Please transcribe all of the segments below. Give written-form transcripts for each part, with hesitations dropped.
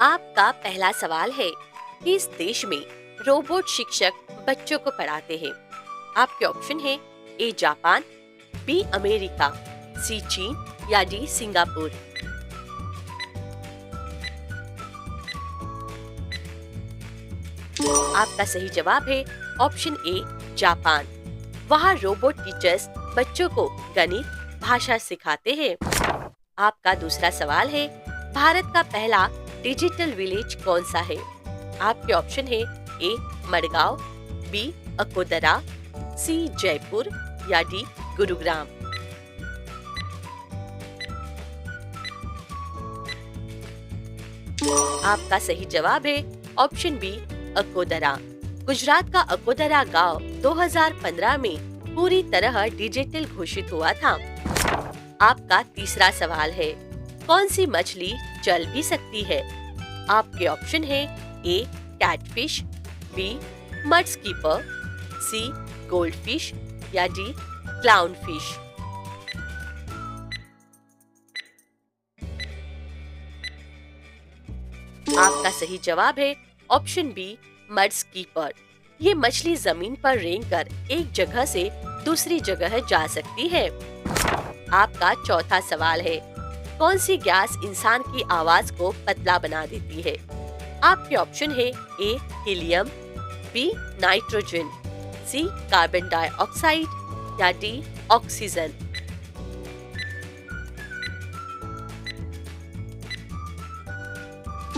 आपका पहला सवाल है, किस देश में रोबोट शिक्षक बच्चों को पढ़ाते हैं? आपके ऑप्शन है ए जापान, बी अमेरिका, सी चीन या डी सिंगापुर। आपका सही जवाब है ऑप्शन ए जापान। वहाँ रोबोट टीचर्स बच्चों को गणित, भाषा सिखाते हैं। आपका दूसरा सवाल है, भारत का पहला डिजिटल विलेज कौन सा है? आपके ऑप्शन है ए मडगांव, बी अकोदरा, सी जयपुर या डी गुरुग्राम। आपका सही जवाब है ऑप्शन बी अकोदरा। गुजरात का अकोदरा गांव 2015 में पूरी तरह डिजिटल घोषित हुआ था। आपका तीसरा सवाल है, कौन सी मछली चल भी सकती है? आपके ऑप्शन है ए कैटफिश, बी मड स्कीपर, सी गोल्डफिश या डी क्लाउनफिश। आपका सही जवाब है ऑप्शन बी मड स्कीपर। ये मछली जमीन पर रेंगकर एक जगह से दूसरी जगह जा सकती है। आपका चौथा सवाल है, कौन सी गैस इंसान की आवाज को पतला बना देती है? आपके ऑप्शन है ए हीलियम, बी नाइट्रोजन, सी कार्बन डाइऑक्साइड या डी ऑक्सीजन।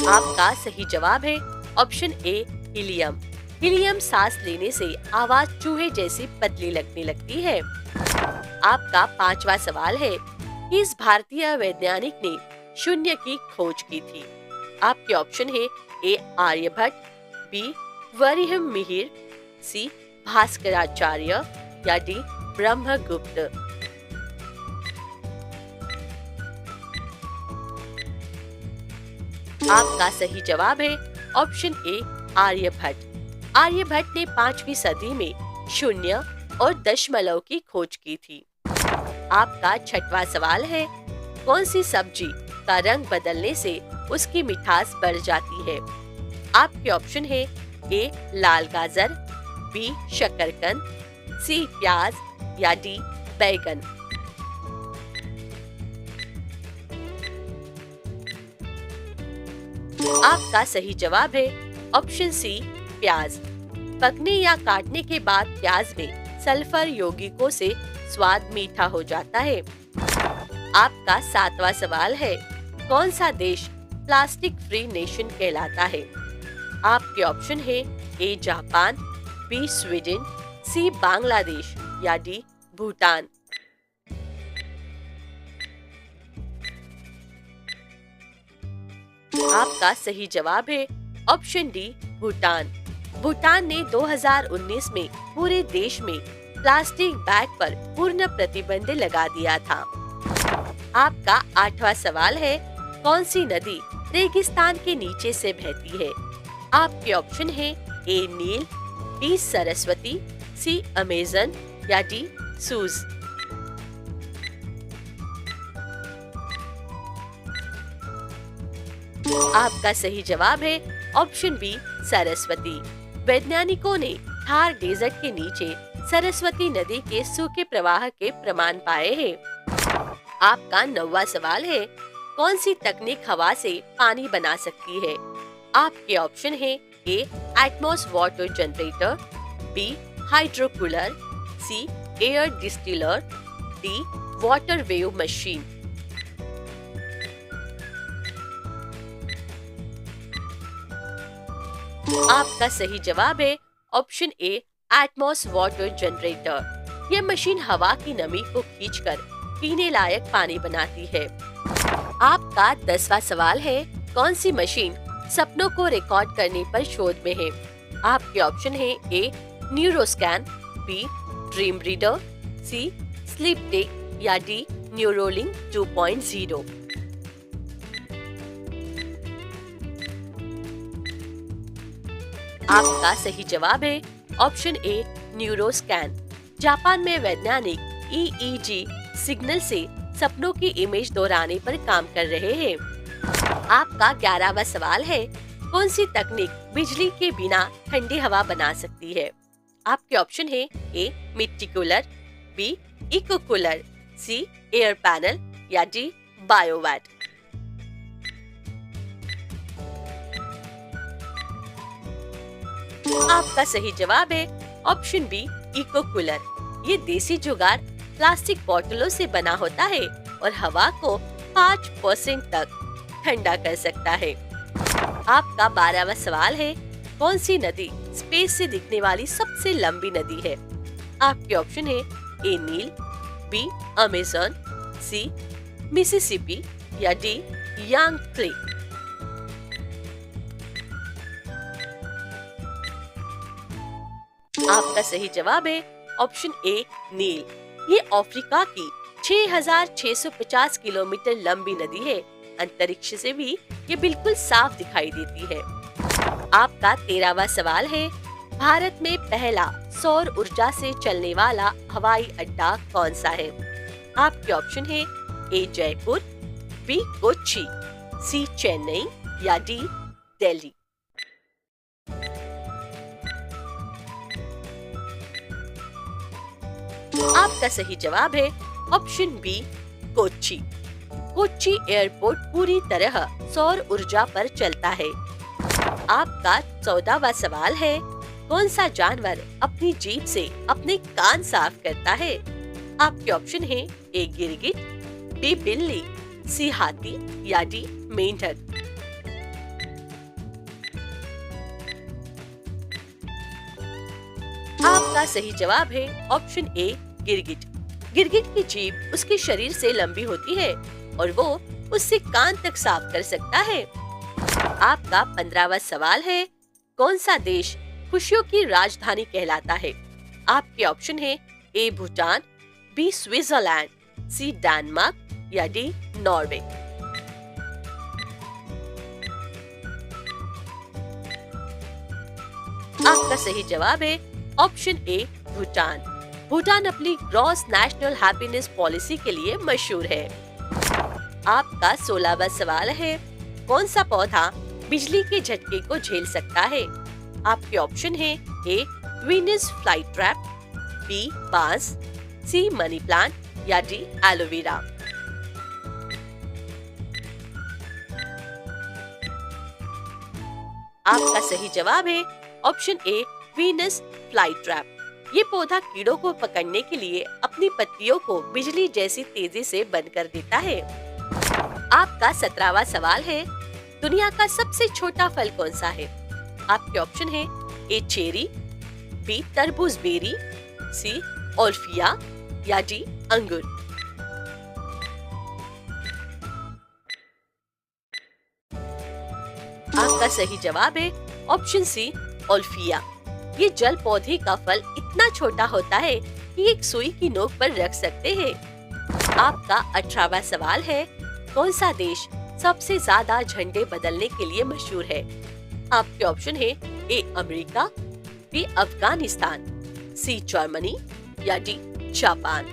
आपका सही जवाब है ऑप्शन ए हीलियम। हीलियम सांस लेने से आवाज चूहे जैसी पतली लगने लगती है। आपका पांचवा सवाल है, किस भारतीय वैज्ञानिक ने शून्य की खोज की थी? आपके ऑप्शन है ए आर्यभट्ट, बी वरिहम मिहिर, सी भास्कराचार्य या डी ब्रह्मगुप्त। आपका सही जवाब है ऑप्शन ए आर्यभट्ट। आर्यभट्ट ने 5वीं सदी में शून्य और दशमलव की खोज की थी। आपका छठवां सवाल है, कौन सी सब्जी का रंग बदलने से उसकी मिठास बढ़ जाती है? आपके ऑप्शन है ए लाल गाजर, बी शकरकंद, सी प्याज या डी बैगन। आपका सही जवाब है ऑप्शन सी प्याज। पकने या काटने के बाद प्याज में सल्फर यौगिकों से स्वाद मीठा हो जाता है। आपका सातवां सवाल है, कौन सा देश प्लास्टिक फ्री नेशन कहलाता है? आपके ऑप्शन है ए जापान, बी स्वीडन, सी बांग्लादेश या डी भूटान। आपका सही जवाब है ऑप्शन डी भूटान। भूटान ने 2019 में पूरे देश में प्लास्टिक बैग पर पूर्ण प्रतिबंध लगा दिया था। आपका आठवां सवाल है, कौन सी नदी रेगिस्तान के नीचे से बहती है? आपके ऑप्शन है ए नील, बी सरस्वती, सी अमेजन या डी सूज। आपका सही जवाब है ऑप्शन बी सरस्वती। वैज्ञानिकों ने थार डेजर्ट के नीचे सरस्वती नदी के सूखे प्रवाह के प्रमाण पाए हैं। आपका नौवां सवाल है, कौन सी तकनीक हवा से पानी बना सकती है? आपके ऑप्शन है A Atmos water generator, B hydrocooler, C air distiller, D water wave machine. आपका सही जवाब है option A Atmos water generator. यह मशीन हवा की नमी को खींचकर पीने लायक पानी बनाती है। आपका 10वां सवाल है, कौन सी मशीन सपनों को रिकॉर्ड करने पर शोध में है? आपके ऑप्शन है A Neuroscan, B dream reader, C sleep tech या डी न्यूरोलिंक 2.0। आपका सही जवाब है ऑप्शन ए न्यूरोस्कैन। जापान में वैज्ञानिक ईईजी सिग्नल से सपनों की इमेज दोहराने पर काम कर रहे हैं। आपका 11वां सवाल है, कौन सी तकनीक बिजली के बिना ठंडी हवा बना सकती है? आपके ऑप्शन है ए मिट्टी कूलर, बी इको कूलर, सी एयर पैनल या डी बायोवैट। आपका सही जवाब है ऑप्शन बी इको कूलर। ये देसी जुगाड़ प्लास्टिक बोतलों से बना होता है और हवा को 5% तक ठंडा कर सकता है। आपका 12वां सवाल है, कौन सी नदी स्पेस से दिखने वाली सबसे लंबी नदी है? आपके ऑप्शन है ए नील, बी अमेज़न, सी मिसिसिपी या डी यांगत्से। आपका सही जवाब है ऑप्शन ए नील। ये अफ्रीका की 6,650 किलोमीटर लंबी नदी है। अंतरिक्ष से भी ये बिल्कुल साफ दिखाई देती है। आपका 13वां सवाल है, भारत में पहला सौर ऊर्जा से चलने वाला हवाई अड्डा कौन सा है? आपके ऑप्शन है A Jaipur, B Kochi, C Chennai या डी दिल्ली। आपका सही जवाब है option B Kochi. Kochi airport पूरी तरह सौर ऊर्जा पर चलता है। आपका 14वां सवाल है, कौन सा जानवर अपनी जीभ से अपने कान साफ करता है? आपके ऑप्शन है ए गिरगिट, बी बिल्ली, सी हाथी या डी मेंढक। आपका सही जवाब है ऑप्शन ए गिरगिट। गिरगिट की जीभ उसके शरीर से लंबी होती है और वो उससे कान तक साफ कर सकता है। आपका 15वां सवाल है, कौन सा देश खुशियों की राजधानी कहलाता है? आपके ऑप्शन है A Bhutan, B Switzerland, C Denmark या डी नॉर्वे। आपका सही जवाब है ऑप्शन ए भूटान। भूटान अपनी ग्रॉस नेशनल हैप्पीनेस पॉलिसी के लिए मशहूर है। आपका 16वां सवाल है, कौन सा पौधा बिजली के झटके को झेल सकता है? आपके ऑप्शन है ए वीनस फ्लाई ट्रैप, बी बांस, सी मनी प्लांट या डी एलोवेरा। आपका सही जवाब है ऑप्शन ए वीनस फ्लाई ट्रैप। ये पौधा कीड़ों को पकड़ने के लिए अपनी पत्तियों को बिजली जैसी तेजी से बंद कर देता है। आपका 17वां सवाल है, दुनिया का सबसे छोटा फल कौन सा है? आपके ऑप्शन है ए चेरी, बी तरबूज बेरी, सी ओल्फिया या डी अंगूर। आपका सही जवाब है ऑप्शन सी ओल्फिया। ये जल पौधे का फल इतना छोटा होता है कि एक सुई की नोक पर रख सकते हैं। आपका 18वां सवाल है, कौन सा देश सबसे ज्यादा झंडे बदलने के लिए मशहूर है? आपके ऑप्शन है A America, B Afghanistan, C Germany या डी जापान।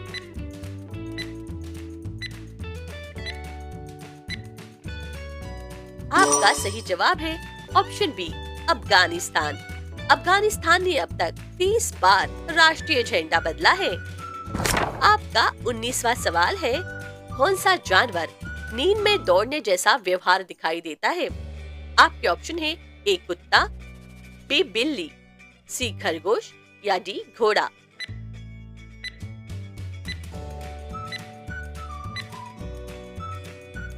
आपका सही जवाब है ऑप्शन बी अफगानिस्तान। अफगानिस्तान ने अब तक 30 बार राष्ट्रीय झंडा बदला है। आपका 19वां सवाल है, कौन सा जानवर नींद में दौड़ने जैसा व्यवहार दिखाई देता है? आपके ऑप्शन है ए कुत्ता, बी बिल्ली, सी खरगोश या डी घोड़ा।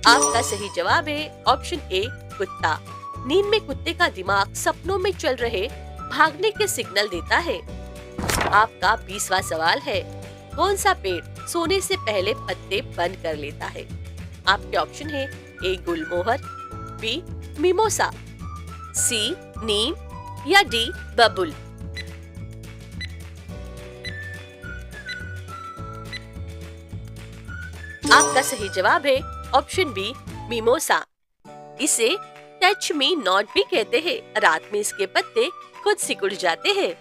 आपका सही जवाब है ऑप्शन ए कुत्ता। नींद में कुत्ते का दिमाग सपनों में चल रहे भागने के सिग्नल देता है। आपका 20वां सवाल है, कौन सा पेड़ सोने से पहले पत्ते बंद कर लेता है? आपके ऑप्शन है ए गुलमोहर, बी मिमोसा, सी नीम या डी बबुल। आपका सही जवाब है ऑप्शन बी मिमोसा। इसे टच मी नॉट भी कहते हैं। रात में इसके पत्ते खुद सिकुड़ जाते हैं।